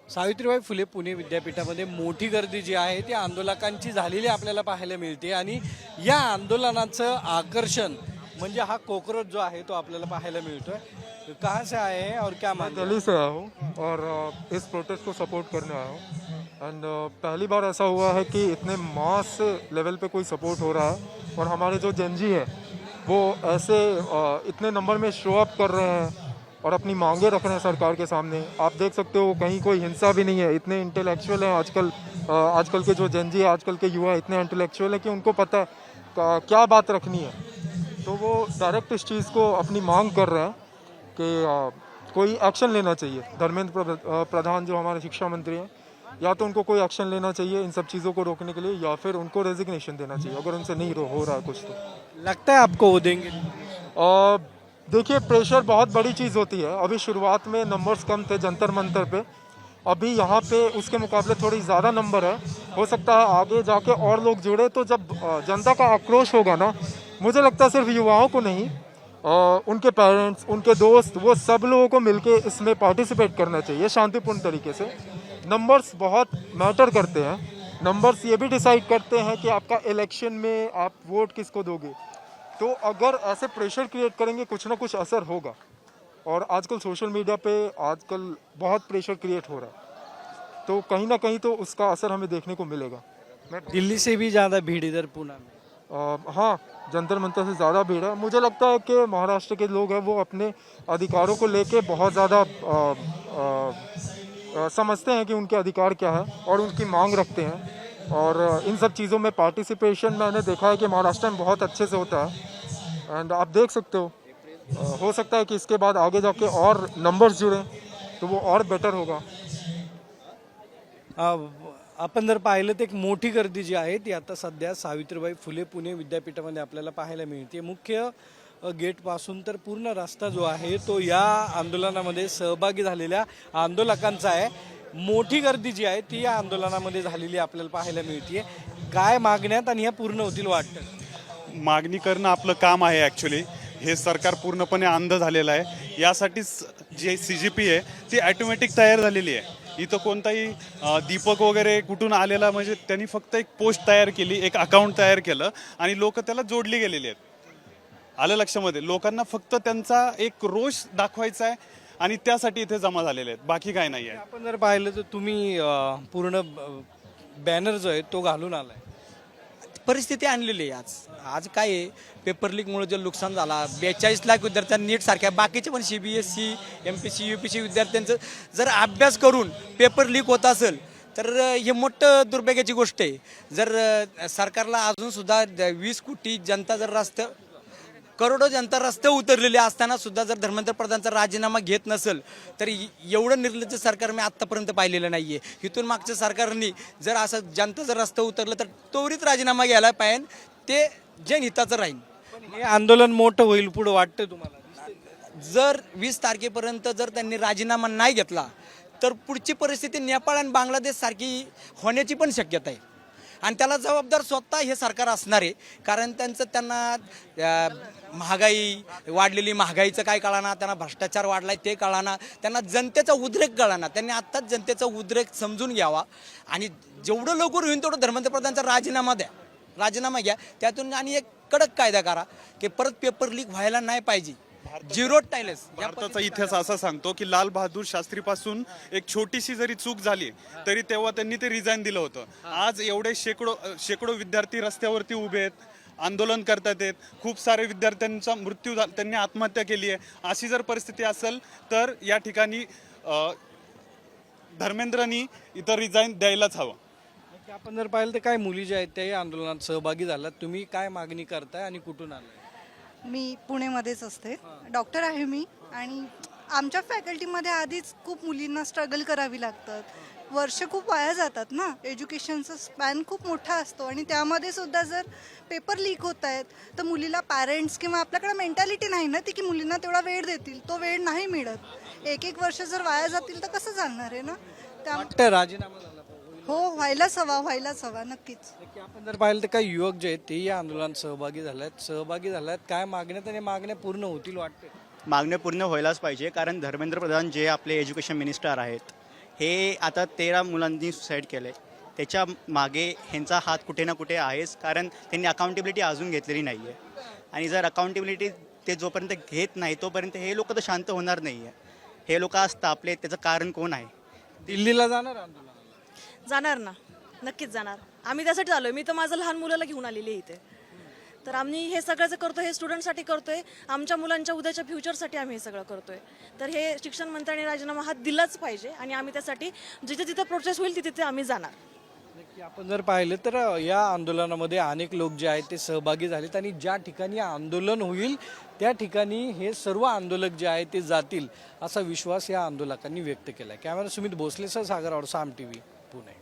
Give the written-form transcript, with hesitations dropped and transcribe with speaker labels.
Speaker 1: सावित्रीबाई फुले पुणे विद्यापीठामध्ये मोठी गर्दी जी आहे ती आंदोलकांची झालेली आपल्याला पाहायला मिळते आणि या आंदोलनाचं आकर्षण म्हणजे हा कॉकरोच जो आहे तो आपल्याला पाहायला मिळतोय। कहाँ से आए हैं और क्या
Speaker 2: मैं
Speaker 1: मांग
Speaker 2: दिल्ली से आया हूँ और इस प्रोटेस्ट को सपोर्ट करने आया हूँ। एंड पहली बार ऐसा हुआ है कि इतने मास लेवल पे कोई सपोर्ट हो रहा है और हमारे जो जनजी है वो ऐसे इतने नंबर में शो अप कर रहे हैं और अपनी मांगे रख रहे हैं सरकार के सामने। आप देख सकते हो कहीं कोई हिंसा भी नहीं है। इतने इंटेलेक्चुअल हैं आजकल, आजकल के जो जनजी है, आजकल के युवा इतने इंटेलेक्चुअल हैं कि उनको पता है क्या बात रखनी है। तो वो डायरेक्ट इस चीज़ को अपनी मांग कर रहे हैं कि कोई एक्शन लेना चाहिए। धर्मेंद्र प्रधान जो हमारे शिक्षा मंत्री हैं, या तो उनको कोई एक्शन लेना चाहिए इन सब चीज़ों को रोकने के लिए, या फिर उनको रेजिग्नेशन देना चाहिए अगर उनसे नहीं हो रहा है कुछ तो।
Speaker 1: लगता है आपको वो देंगे?
Speaker 2: देखिए, प्रेशर बहुत बड़ी चीज़ होती है। अभी शुरुआत में नंबर्स कम थे जंतर मंतर पे, अभी यहाँ पे उसके मुकाबले थोड़ी ज़्यादा नंबर है। हो सकता है आगे जाके और लोग जुड़े, तो जब जनता का आक्रोश होगा ना, मुझे लगता है सिर्फ युवाओं को नहीं, उनके पेरेंट्स, उनके दोस्त, वो सब लोगों को मिलके इसमें पार्टिसिपेट करना चाहिए शांतिपूर्ण तरीके से। नंबर्स बहुत मैटर करते हैं। नंबर्स ये भी डिसाइड करते हैं कि आपका इलेक्शन में आप वोट किसको दोगे। तो अगर ऐसे प्रेशर क्रिएट करेंगे, कुछ ना कुछ असर होगा। और आजकल सोशल मीडिया पे आजकल बहुत प्रेशर क्रिएट हो रहा है, तो कहीं ना कहीं तो उसका असर हमें देखने को मिलेगा।
Speaker 1: दिल्ली से भी ज़्यादा भीड़ इधर पुणे में?
Speaker 2: हाँ, जंतर मंतर से ज़्यादा भीड़ है। मुझे लगता है कि महाराष्ट्र के लोग हैं वो अपने अधिकारों को लेके बहुत ज़्यादा समझते हैं कि उनके अधिकार क्या है और उनकी मांग रखते हैं। और इन सब चीज़ों में पार्टिसिपेशन मैंने देखा है कि महाराष्ट्र में बहुत अच्छे से होता है। एंड आप देख सकते हो, हो सकता है कि इसके बाद आगे जाके और नंबर्स जुड़ें तो वो और बेटर होगा।
Speaker 1: आपण जर पाहिलं तर एक मोठी गर्दी जी आहे ती आता सध्या सावित्रीबाई फुले पुणे विद्यापीठामध्ये आपल्याला पाहायला मिळते। मुख्य गेटपासून तर पूर्ण रस्ता जो आहे तो या आंदोलनामध्ये सहभागी झालेल्या आंदोलकांचा आहे। मोठी गर्दी जी आहे ती या आंदोलनामध्ये झालेली आपल्याला पाहायला मिळते। काय मागण्यात आणि ह्या पूर्ण होतील वाटतं?
Speaker 3: मागणी करणं आपलं काम आहे ॲक्च्युली। हे सरकार पूर्णपणे अंध झालेलं आहे। यासाठीच जे CGP आहे ती ॲटोमॅटिक तयार झालेली आहे। इथं कोणताही दीपक वगैरे कुठून आलेला, म्हणजे त्यांनी फक्त एक पोस्ट तयार केली, एक अकाउंट तयार केलं आणि लोक त्याला जोडली गेलेली आहेत। आलं लक्षामध्ये, लोकांना फक्त त्यांचा एक रोष दाखवायचा आहे आणि त्यासाठी इथे जमा झालेले आहेत, बाकी काय नाही आहे।
Speaker 1: आपण जर पाहिलं तर तुम्ही पूर्ण बॅनर जो आहे तो घालून आलाय।
Speaker 4: परिस्थिती आणलेली आहे आज काय आहे, पेपर लीकमुळे जे नुकसान झाला, 42 लाख विद्यार्थ्यांना नीट सारख्या बाकीचे पण CBSE MPC UPC विद्यार्थ्यांचं जर अभ्यास करून पेपर लीक होत असेल तर हे मोठं दुर्भाग्याची गोष्ट आहे। जर सरकारला अजून सुद्धा 20 कोटी जनता जर करोडो जनता रस्ते उतरलेली असताना सुद्धा जर धर्मेंद्र प्रधानचा राजीनामा घेत नसेल तर एवढं निर्लज्ज सरकार मी आत्तापर्यंत पाहिलेलं नाही आहे। इथून मागच्या सरकारने जर असं जनता जर रस्ते उतरलं तर त्वरित राजीनामा घ्यायला पाहिजे, ते जनहिताचं राहील।
Speaker 1: हे आंदोलन मोठं होईल पुढे वाटतं तुम्हाला?
Speaker 4: जर 20 तारखेपर्यंत जर त्यांनी राजीनामा नाही घेतला तर पुढची परिस्थिती नेपाळ आणि बांगलादेश सारखी होण्याची पण शक्यता आहे आणि त्याला जबाबदार स्वतः हे सरकार असणार आहे। कारण त्यांना महागाई वाढलेली, महागाईचं काय कळाना, त्यांना भ्रष्टाचार वाढलाय ते कळाना, त्यांना जनतेचा उद्रेक कळाना। त्यांनी आत्ताच जनतेचा उद्रेक समजून घ्यावा आणि जेवढं लवकर होईल तेवढं धर्मेंद्र प्रधानचा राजीनामा घ्या, त्यातून आणि एक कडक कायदा करा की परत पेपर लीक व्हायला नाही पाहिजे। झिरो टायलेस
Speaker 3: भारताचा इतिहास असा सांगतो की लाल बहादूर शास्त्रीपासून एक छोटीशी जरी चूक झाली तरी तेव्हा त्यांनी ते रिझाईन दिलं होतं। आज एवढे शेकडो विद्यार्थी रस्त्यावरती उभे आहेत, आंदोलन करतात आहेत, खूप सारे विद्यार्थ्यांचा मृत्यू झाला, त्यांनी आत्महत्या केली आहे। अशी जर परिस्थिती असेल तर या ठिकाणी धर्मेंद्रनी इथं रिझाईन द्यायलाच हवं।
Speaker 1: आपण जर पाहिलं तर काय मुली ज्या आहेत त्याही आंदोलनात सहभागी झाल्यात, तुम्ही काय मागणी करताय आणि कुठून आलाय?
Speaker 5: मी पुणेमध्येच असते, डॉक्टर आहे मी, आणि आमच्या फॅकल्टीमध्ये आधीच खूप मुलींना स्ट्रगल करावी लागतात, वर्ष खूप वाया जातात ना, एज्युकेशनचा स्पॅन खूप मोठा असतो आणि त्यामध्ये सुद्धा जर पेपर लीक होत आहेत तर मुलीला पॅरेंट्स किंवा आपल्याकडे मेंटॅलिटी नाही ना ती की मुलींना तेवढा वेळ देतील, तो वेळ नाही मिळत। एक वर्ष जर वाया जातील तर कसं चालणार आहे ना।
Speaker 1: वाटतं राजीनामा झाला पाहिजे?
Speaker 5: हो, व्हायलाच हवा नक्कीच।
Speaker 1: आपण जर पाहिलं तर काही युवक जे आहेत तेही या आंदोलनात सहभागी झाल्यात, काय मागण्यात आणि मागण्या पूर्ण होतील वाटते?
Speaker 6: मागण्या पूर्ण व्हायलाच पाहिजे, कारण धर्मेंद्र प्रधान जे आपले एज्युकेशन मिनिस्टर आहेत हे आता 13 मुलांनी सुसाईड केलं आहे, त्याच्या मागे ह्यांचा हात कुठे ना कुठे आहेच, कारण त्यांनी अकाउंटेबिलिटी अजून घेतलेली नाही आहे. आणि जर अकाउंटेबिलिटी ते जोपर्यंत घेत नाही तोपर्यंत हे लोक तर शांत होणार नाही आहे. हे लोक आज तापले, त्याचं कारण कोण आहे?
Speaker 1: दिल्लीला जाणार आंदोलनाला?
Speaker 7: जाणार ना, नक्कीच जाणार. आम्ही त्यासाठी आलोय. मी तर माझं लहान मुलाला घेऊन आलेली आहे इथे. तर आम्ही हे सगळं जे करतोय हे स्टुडंटसाठी करतोय, आमच्या मुलांच्या उद्याच्या फ्युचरसाठी आम्ही हे सगळं करतोय. तर हे शिक्षण मंत्र्यांनी राजीनामा हा दिलाच पाहिजे आणि आम्ही त्यासाठी जिथे जिथे प्रोसेस होईल तिथे आम्ही जाणार.
Speaker 1: नक्की आपण जर पाहिलं तर या आंदोलनामध्ये अनेक लोक जे आहेत ते सहभागी झालेत आणि ज्या ठिकाणी आंदोलन होईल त्या ठिकाणी हे सर्व आंदोलक जे आहेत ते जातील असा विश्वास या आंदोलकांनी व्यक्त केला आहे. कॅमेरा सुमित भोसलेसह सागर औडसा, आम TV, पुणे.